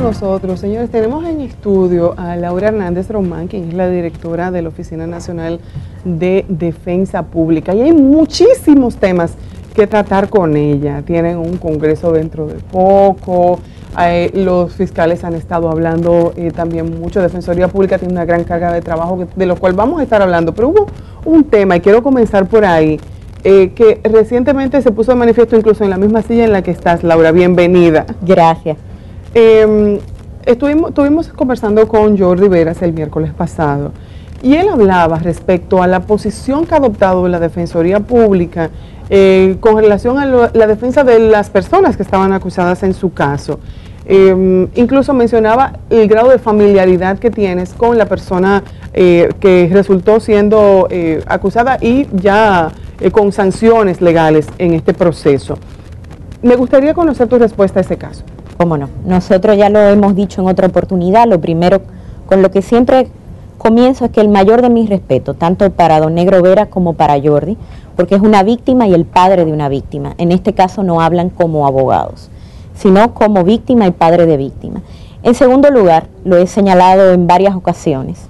Nosotros, señores, tenemos en estudio a Laura Hernández Román, quien es la directora de la Oficina Nacional de Defensa Pública, y hay muchísimos temas que tratar con ella. Tienen un congreso dentro de poco, los fiscales han estado hablando también mucho, Defensoría Pública tiene una gran carga de trabajo de lo cual vamos a estar hablando, pero hubo un tema, y quiero comenzar por ahí, que recientemente se puso de manifiesto incluso en la misma silla en la que estás, Laura. Bienvenida. Gracias. Estuvimos conversando con Jordi Veras el miércoles pasado y él hablaba respecto a la posición que ha adoptado la Defensoría Pública con relación a la defensa de las personas que estaban acusadas en su caso. Incluso mencionaba el grado de familiaridad que tienes con la persona que resultó siendo acusada y ya con sanciones legales en este proceso. Me gustaría conocer tu respuesta a ese caso. Cómo no, nosotros ya lo hemos dicho en otra oportunidad. Lo primero, con lo que siempre comienzo, es que el mayor de mis respetos, tanto para don Negro Vera como para Jordi, porque es una víctima y el padre de una víctima. En este caso no hablan como abogados, sino como víctima y padre de víctima. En segundo lugar, lo he señalado en varias ocasiones,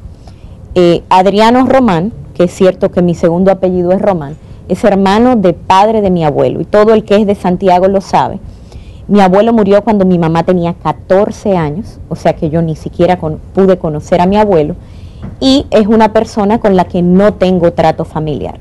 Adriano Román, que es cierto que mi segundo apellido es Román, es hermano de padre de mi abuelo, y todo el que es de Santiago lo sabe. Mi abuelo murió cuando mi mamá tenía 14 años, o sea que yo ni siquiera pude conocer a mi abuelo, y es una persona con la que no tengo trato familiar.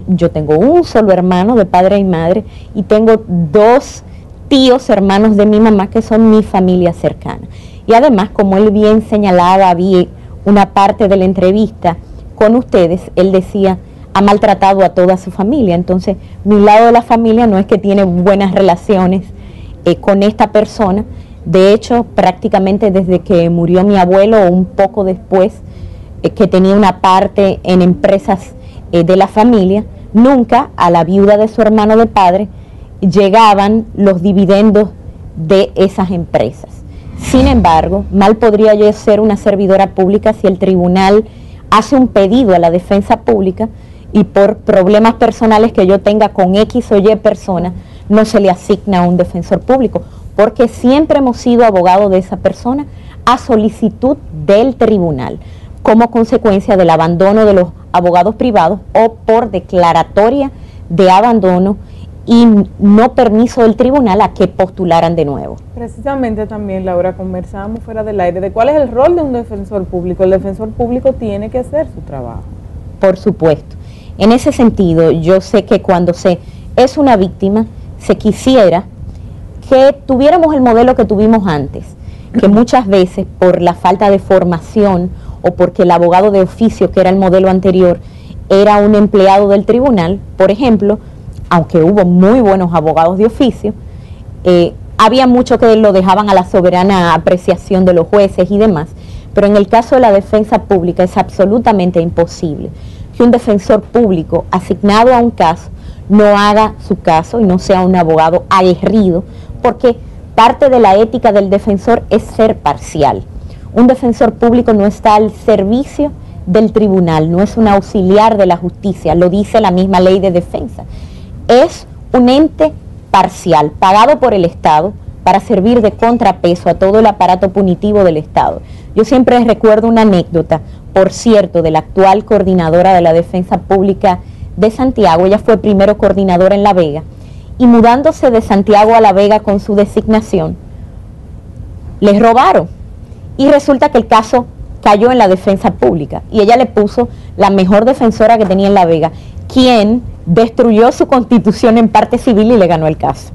Yo tengo un solo hermano de padre y madre, y tengo dos tíos hermanos de mi mamá que son mi familia cercana. Y además, como él bien señalaba, vi una parte de la entrevista con ustedes, él decía, ha maltratado a toda su familia. Entonces, mi lado de la familia no es que tiene buenas relaciones con esta persona. De hecho, prácticamente desde que murió mi abuelo o un poco después, que tenía una parte en empresas de la familia, nunca a la viuda de su hermano de padre llegaban los dividendos de esas empresas. Sin embargo, mal podría yo ser una servidora pública si el tribunal hace un pedido a la defensa pública y por problemas personales que yo tenga con X o Y persona, no se le asigna a un defensor público, porque siempre hemos sido abogados de esa persona a solicitud del tribunal, como consecuencia del abandono de los abogados privados o por declaratoria de abandono y no permiso del tribunal a que postularan de nuevo. Precisamente también, Laura, conversábamos fuera del aire de cuál es el rol de un defensor público. El defensor público tiene que hacer su trabajo. Por supuesto. En ese sentido, yo sé que cuando es una víctima, se quisiera que tuviéramos el modelo que tuvimos antes, que muchas veces por la falta de formación o porque el abogado de oficio, que era el modelo anterior, era un empleado del tribunal, por ejemplo, aunque hubo muy buenos abogados de oficio, había mucho que lo dejaban a la soberana apreciación de los jueces y demás, pero en el caso de la defensa pública es absolutamente imposible que un defensor público asignado a un caso no haga su caso y no sea un abogado aguerrido, porque parte de la ética del defensor es ser parcial. Un defensor público no está al servicio del tribunal, no es un auxiliar de la justicia, lo dice la misma ley de defensa. Es un ente parcial, pagado por el Estado para servir de contrapeso a todo el aparato punitivo del Estado. Yo siempre recuerdo una anécdota, por cierto, de la actual coordinadora de la defensa pública de Santiago. Ella fue primero coordinadora en La Vega, y mudándose de Santiago a La Vega con su designación, les robaron, y resulta que el caso cayó en la defensa pública, y ella le puso la mejor defensora que tenía en La Vega, quien destruyó su constitución en parte civil y le ganó el caso.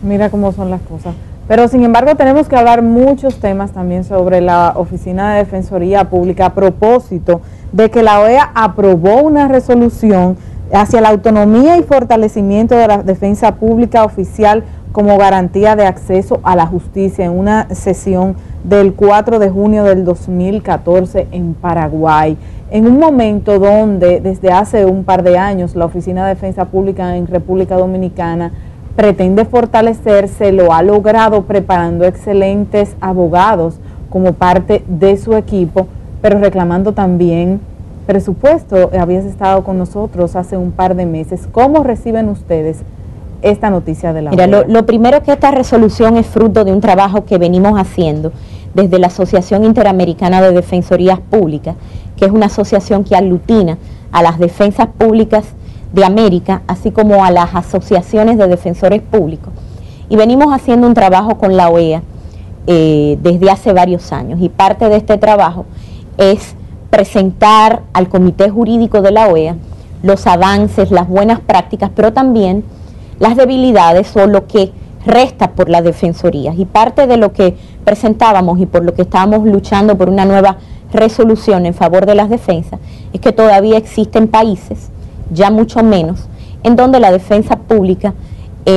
Mira cómo son las cosas. Pero sin embargo tenemos que hablar muchos temas también sobre la Oficina de Defensoría Pública, a propósito de que la OEA aprobó una resolución hacia la autonomía y fortalecimiento de la defensa pública oficial como garantía de acceso a la justicia en una sesión del 4 de junio del 2014 en Paraguay, en un momento donde desde hace un par de años la Oficina de Defensa Pública en República Dominicana pretende fortalecerse, lo ha logrado preparando excelentes abogados como parte de su equipo, pero reclamando también presupuesto. Habías estado con nosotros hace un par de meses. ¿Cómo reciben ustedes esta noticia de la Mira, OEA? lo primero es que esta resolución es fruto de un trabajo que venimos haciendo desde la Asociación Interamericana de Defensorías Públicas, que es una asociación que aglutina a las defensas públicas de América, así como a las asociaciones de defensores públicos. Y venimos haciendo un trabajo con la OEA desde hace varios años, y parte de este trabajo es presentar al Comité Jurídico de la OEA los avances, las buenas prácticas, pero también las debilidades o lo que resta por las defensorías. Y parte de lo que presentábamos y por lo que estábamos luchando por una nueva resolución en favor de las defensas es que todavía existen países, ya mucho menos, en donde la defensa pública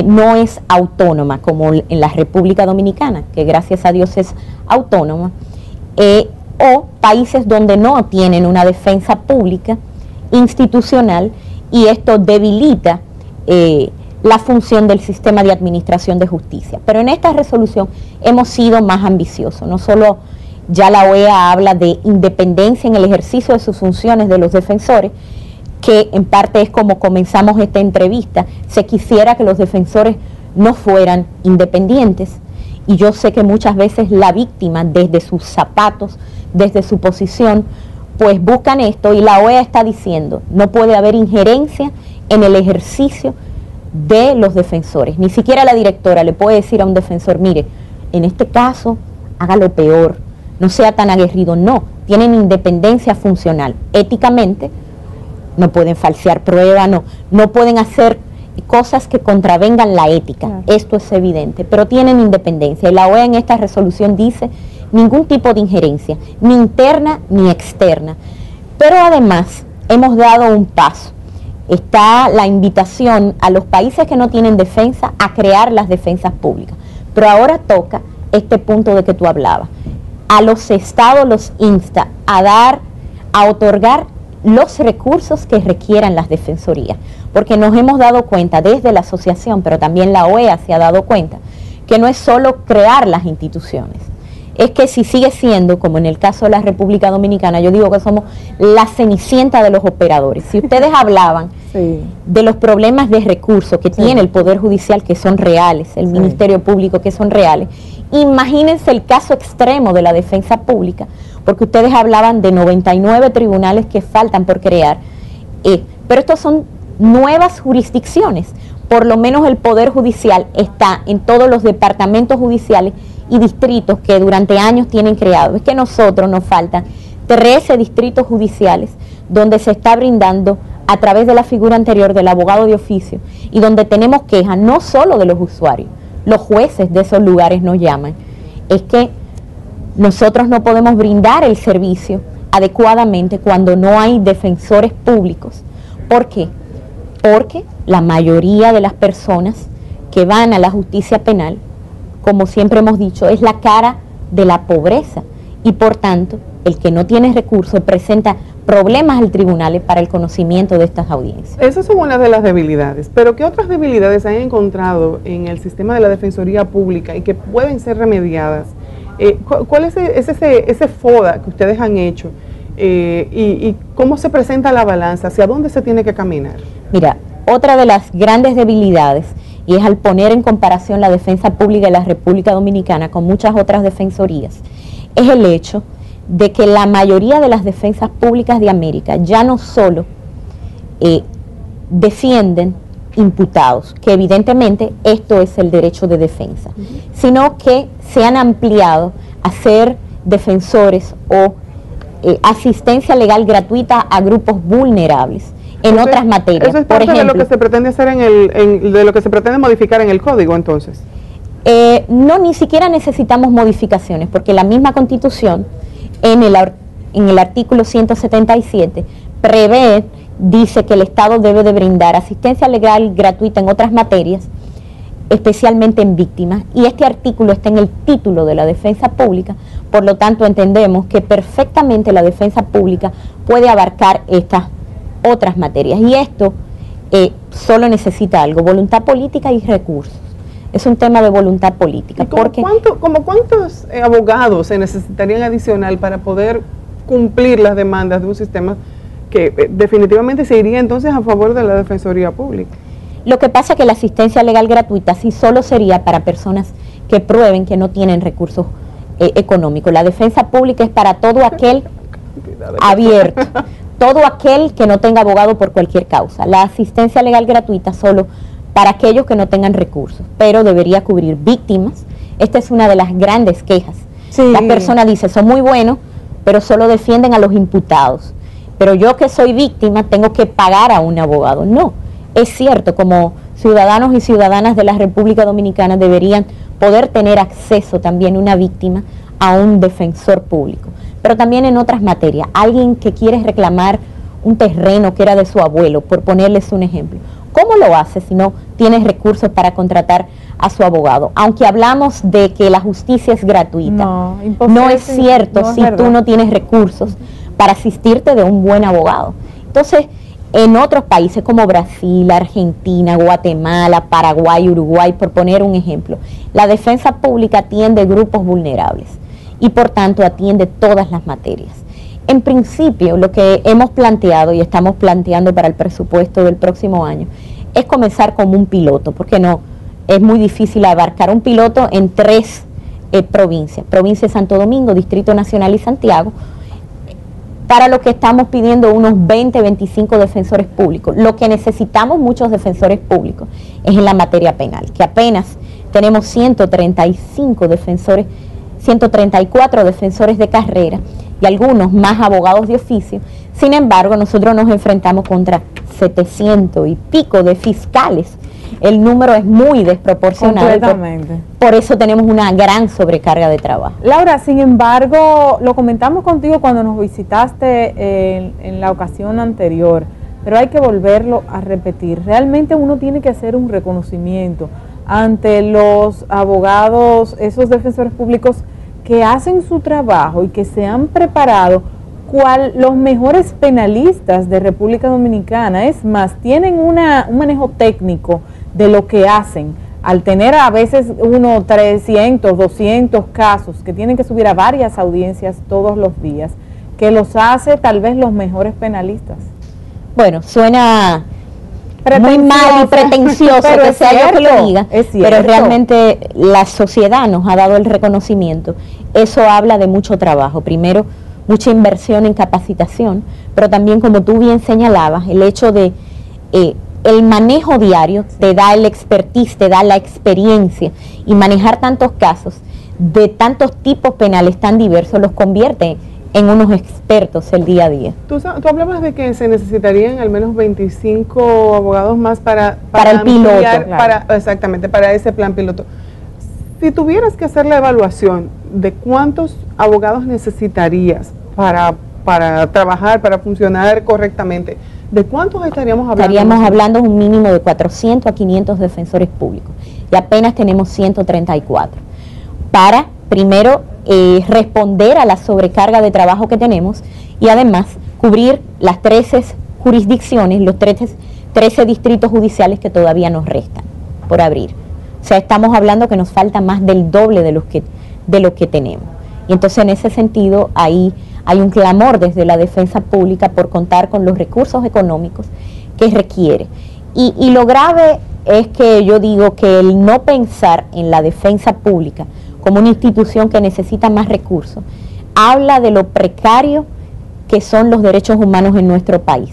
no es autónoma, como en la República Dominicana, que gracias a Dios es autónoma, o países donde no tienen una defensa pública institucional, y esto debilita la función del sistema de administración de justicia. Pero en esta resolución hemos sido más ambiciosos. No solo ya la OEA habla de independencia en el ejercicio de sus funciones de los defensores, que en parte es como comenzamos esta entrevista. Se quisiera que los defensores no fueran independientes, y yo sé que muchas veces la víctima, desde sus zapatos, desde su posición, pues buscan esto, y la OEA está diciendo no puede haber injerencia en el ejercicio de los defensores. Ni siquiera la directora le puede decir a un defensor, mire, en este caso haga lo peor, no sea tan aguerrido. No, tienen independencia funcional. Éticamente no pueden falsear pruebas, no pueden hacer cosas que contravengan la ética. Claro. Esto es evidente, pero tienen independencia, y la OEA en esta resolución dice ningún tipo de injerencia, ni interna ni externa. Pero además hemos dado un paso. Está la invitación a los países que no tienen defensa a crear las defensas públicas. Pero ahora toca este punto de que tú hablabas. A los estados los insta a otorgar los recursos que requieran las defensorías, porque nos hemos dado cuenta desde la asociación, pero también la OEA se ha dado cuenta, que no es solo crear las instituciones, es que si sigue siendo, como en el caso de la República Dominicana, yo digo que somos la cenicienta de los operadores. Si ustedes hablaban de los problemas de recursos que tiene el Poder Judicial, que son reales, el Ministerio Público, que son reales, imagínense el caso extremo de la defensa pública, porque ustedes hablaban de 99 tribunales que faltan por crear, pero estos son nuevas jurisdicciones. Por lo menos el Poder Judicial está en todos los departamentos judiciales y distritos que durante años tienen creado. Es que nosotros nos faltan 13 distritos judiciales donde se está brindando a través de la figura anterior del abogado de oficio, y donde tenemos quejas no solo de los usuarios, los jueces de esos lugares nos llaman. Es que nosotros no podemos brindar el servicio adecuadamente cuando no hay defensores públicos. ¿Por qué? Porque la mayoría de las personas que van a la justicia penal, como siempre hemos dicho, es la cara de la pobreza, y por tanto el que no tiene recursos presenta problemas al tribunal para el conocimiento de estas audiencias. Esas son una de las debilidades, pero ¿qué otras debilidades han encontrado en el sistema de la Defensoría Pública y que pueden ser remediadas? ¿Cuál es ese FODA que ustedes han hecho y cómo se presenta la balanza? ¿Hacia dónde se tiene que caminar? Mira, otra de las grandes debilidades, y es al poner en comparación la defensa pública de la República Dominicana con muchas otras defensorías, es el hecho de que la mayoría de las defensas públicas de América ya no solo defienden imputados, que evidentemente esto es el derecho de defensa, sino que se han ampliado a ser defensores o asistencia legal gratuita a grupos vulnerables en otras materias. Eso es parte de lo que se pretende hacer de lo que se pretende modificar en el código, entonces. No, ni siquiera necesitamos modificaciones, porque la misma Constitución en el artículo 177 dice que el Estado debe de brindar asistencia legal gratuita en otras materias, especialmente en víctimas, y este artículo está en el título de la defensa pública. Por lo tanto, entendemos que perfectamente la defensa pública puede abarcar estas otras materias, y esto solo necesita algo: voluntad política y recursos. Es un tema de voluntad política. ¿Cuántos abogados se necesitarían adicional para poder cumplir las demandas de un sistema que definitivamente se iría entonces a favor de la Defensoría Pública? Lo que pasa es que la asistencia legal gratuita sí solo sería para personas que prueben que no tienen recursos económicos. La defensa pública es para todo aquel abierto, todo aquel que no tenga abogado por cualquier causa. La asistencia legal gratuita solo para aquellos que no tengan recursos, pero debería cubrir víctimas. Esta es una de las grandes quejas. Sí. Las personas dicen, son muy buenos, pero solo defienden a los imputados. Pero yo que soy víctima tengo que pagar a un abogado. No, es cierto, como ciudadanos y ciudadanas de la República Dominicana deberían poder tener acceso también una víctima a un defensor público. Pero también en otras materias, alguien que quiere reclamar un terreno que era de su abuelo, por ponerles un ejemplo. ¿Cómo lo hace si no tienes recursos para contratar a su abogado? Aunque hablamos de que la justicia es gratuita, no es cierto si tú no tienes recursos para asistirte de un buen abogado. Entonces, en otros países como Brasil, Argentina, Guatemala, Paraguay, Uruguay, por poner un ejemplo, la defensa pública atiende grupos vulnerables y por tanto atiende todas las materias. En principio, lo que hemos planteado y estamos planteando para el presupuesto del próximo año es comenzar como un piloto, porque no, es muy difícil abarcar un piloto en 3 provincias, provincia de Santo Domingo, Distrito Nacional y Santiago, para lo que estamos pidiendo unos 20, 25 defensores públicos. Lo que necesitamos muchos defensores públicos es en la materia penal, que apenas tenemos 135 defensores, 134 defensores de carrera y algunos más abogados de oficio. Sin embargo, nosotros nos enfrentamos contra 700 y pico de fiscales. El número es muy desproporcionado. Completamente. Por eso tenemos una gran sobrecarga de trabajo. Laura, sin embargo, lo comentamos contigo cuando nos visitaste en la ocasión anterior, pero hay que volverlo a repetir. Realmente uno tiene que hacer un reconocimiento ante los abogados, esos defensores públicos que hacen su trabajo y que se han preparado cual los mejores penalistas de República Dominicana. Es más, tienen un manejo técnico de lo que hacen, al tener a veces 300, 200 casos que tienen que subir a varias audiencias todos los días, que los hace tal vez los mejores penalistas. Bueno, suena muy mal y pretencioso que sea yo que lo diga, pero realmente la sociedad nos ha dado el reconocimiento. Eso habla de mucho trabajo. Primero, mucha inversión en capacitación, pero también, como tú bien señalabas, el hecho de el manejo diario te da el expertise, te da la experiencia, y manejar tantos casos de tantos tipos penales tan diversos los convierte en unos expertos el día a día. Tú hablabas de que se necesitarían al menos 25 abogados más para el piloto, claro. Exactamente, para ese plan piloto. Si tuvieras que hacer la evaluación de cuántos abogados necesitarías para trabajar, para funcionar correctamente, ¿de cuántos estaríamos hablando? Estaríamos hablando un mínimo de 400 a 500 defensores públicos y apenas tenemos 134. Para, primero, responder a la sobrecarga de trabajo que tenemos y además cubrir las 13 jurisdicciones, los 13 distritos judiciales que todavía nos restan por abrir. O sea, estamos hablando que nos falta más del doble de lo que tenemos. Y entonces, en ese sentido, ahí hay un clamor desde la defensa pública por contar con los recursos económicos que requiere. Y lo grave es que yo digo que el no pensar en la defensa pública como una institución que necesita más recursos, habla de lo precario que son los derechos humanos en nuestro país.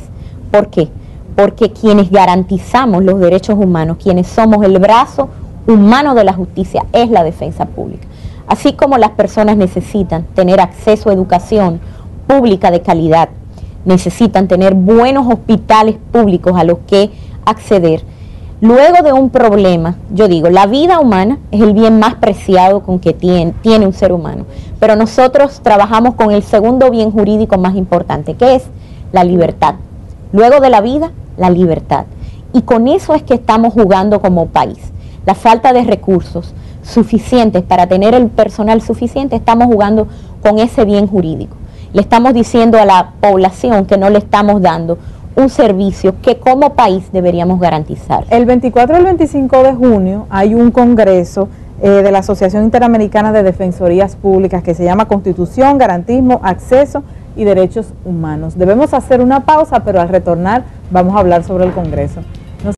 ¿Por qué? Porque quienes garantizamos los derechos humanos, quienes somos el brazo humano de la justicia, es la defensa pública. Así como las personas necesitan tener acceso a educación pública de calidad, necesitan tener buenos hospitales públicos a los que acceder. Luego de un problema, yo digo, la vida humana es el bien más preciado con que tiene un ser humano, pero nosotros trabajamos con el segundo bien jurídico más importante, que es la libertad. Luego de la vida, la libertad. Y con eso es que estamos jugando como país. La falta de recursos suficientes para tener el personal suficiente, estamos jugando con ese bien jurídico. Le estamos diciendo a la población que no le estamos dando un servicio que como país deberíamos garantizar. El 24 y el 25 de junio hay un congreso de la Asociación Interamericana de Defensorías Públicas que se llama Constitución, Garantismo, Acceso y Derechos Humanos. Debemos hacer una pausa, pero al retornar vamos a hablar sobre el congreso.